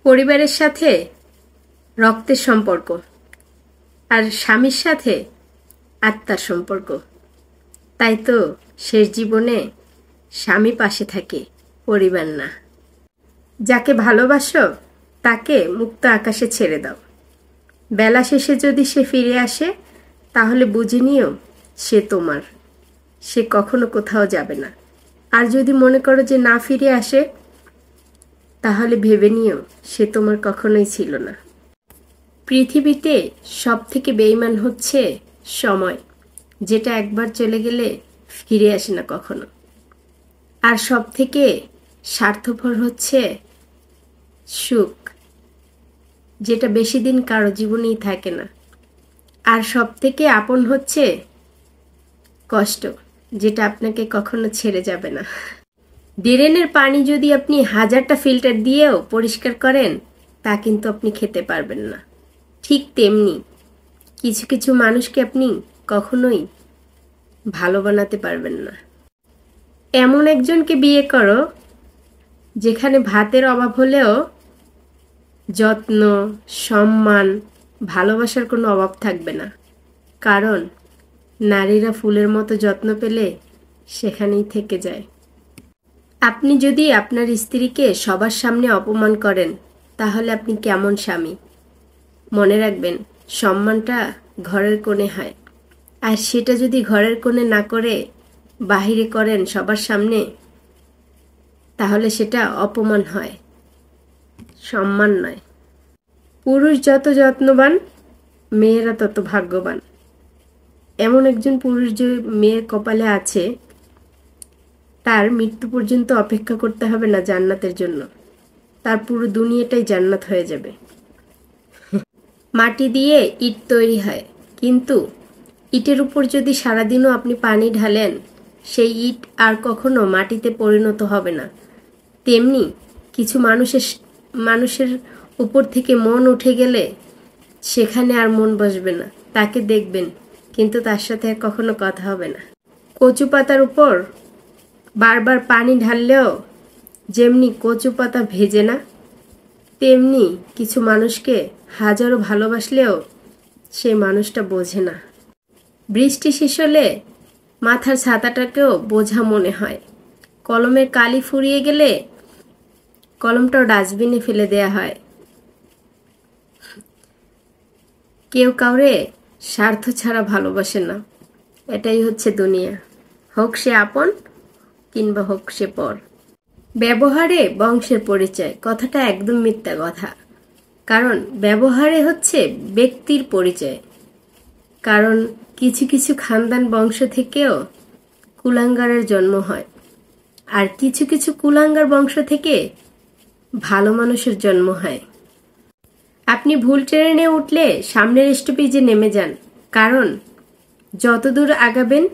পরিবারের সাথে রক্তের সম্পর্ক, আর স্বামীর সাথে আত্মার সম্পর্ক। তাই তো শেষ জীবনে স্বামী পাশে থাকে, পরিবার না। যাকে ভালোবাসো তাকে মুক্ত আকাশে ছেড়ে দাও। বেলা শেষে যদি সে ফিরে আসে তাহলে বুঝে নিও সে তোমার, সে কখনো কোথাও যাবে না। আর যদি মনে করো যে না ফিরে আসে তাহলে ভেবে নিও সে তোমার কখনোই ছিল না। পৃথিবীতে সব থেকে বেঈমান হচ্ছে সময়, যেটা একবার চলে গেলে ফিরে আসে না কখনো। আর সব থেকে স্বার্থপর হচ্ছে সুখ, যেটা বেশি দিন কারো জীবনেই থাকে না। আর সব থেকে আপন হচ্ছে কষ্ট, যেটা আপনাকে কখনো ছেড়ে যাবে না। ড্রেনের পানি যদি আপনি 1000টা ফিল্টার দিয়েও পরিষ্কার করেন তা কিন্তু আপনি খেতে পারবেন না। ঠিক তেমনি কিছু কিছু মানুষকে আপনি কখনোই ভালো বানাতে পারবেন না। এমন একজনকে বিয়ে করো যেখানে ভাতের অভাব হলেও যত্ন, সম্মান, ভালোবাসার কোনো অভাব থাকবে না। কারণ নারীরা ফুলের মতো যত্ন পেলে সেখানেই থেকে যায়। আপনি যদি আপনার স্ত্রীকে সবার সামনে অপমান করেন তাহলে আপনি কেমন স্বামী? মনে রাখবেন, সম্মানটা ঘরের কোণে হয়। আর সেটা যদি ঘরের কোণে না করে বাহিরে করেন সবার সামনে, তাহলে সেটা অপমান হয়, সম্মান নয়। পুরুষ যত যত্নবান, মেয়েরা তত ভাগ্যবান। এমন একজন পুরুষ যে মেয়ের কপালে আছে, তার মৃত্যু পর্যন্ত অপেক্ষা করতে হবে না জান্নাতের জন্য। তার পুরো দুনিয়াটাই জান্নাত হয়ে যাবে। মাটি দিয়ে ইট তৈরি হয়, কিন্তু ইটের উপর যদি সারাদিনও আপনি পানি ঢালেন সেই ইট আর কখনো মাটিতে পরিণত হবে না। তেমনি কিছু মানুষের উপর থেকে মন উঠে গেলে সেখানে আর মন বসবে না। তাকে দেখবেন কিন্তু তার সাথে আর কখনো কথা হবে না। কচু পাতার উপর বারবার পানি ঢাললেও যেমনি কচু পাতা ভেজে না, তেমনি কিছু মানুষকে হাজারো ভালোবাসলেও সেই মানুষটা বোঝে না। বৃষ্টি শেষ হলে মাথার ছাতাটাকেও বোঝা মনে হয়। কলমের কালি ফুরিয়ে গেলে কলমটাও ডাস্টবিনে ফেলে দেয়া হয়। কেউ কাউরে স্বার্থ ছাড়া ভালোবাসে না। এটাই হচ্ছে দুনিয়া, হোক সে আপন কিংবা হোক সে পর। ব্যবহারে বংশের পরিচয় কথাটা একদম মিথ্যা কথা। কারণ ব্যবহারে হচ্ছে ব্যক্তির পরিচয়। কারণ কিছু কিছু খানদান বংশ থেকেও কুলাঙ্গারের জন্ম হয়, আর কিছু কিছু কুলাঙ্গার বংশ থেকে ভালো মানুষের জন্ম হয়। আপনি ভুল ট্রেনে উঠলে সামনের স্টপেজে নেমে যান, কারণ যত দূর আগাবেন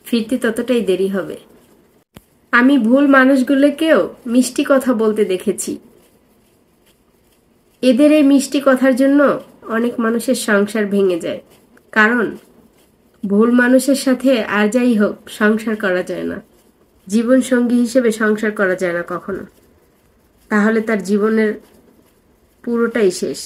ফিরতে ততটাই দেরি হবে। আমি ভুল মানুষগুলোকেও মিষ্টি কথা বলতে দেখেছি। এদের এই মিষ্টি কথার জন্য অনেক মানুষের সংসার ভেঙে যায়। কারণ ভুল মানুষের সাথে আর যাই হোক সংসার করা যায় না, জীবন সঙ্গী হিসেবে সংসার করা যায় না কখনো। তাহলে তার জীবনের পুরোটাই শেষ।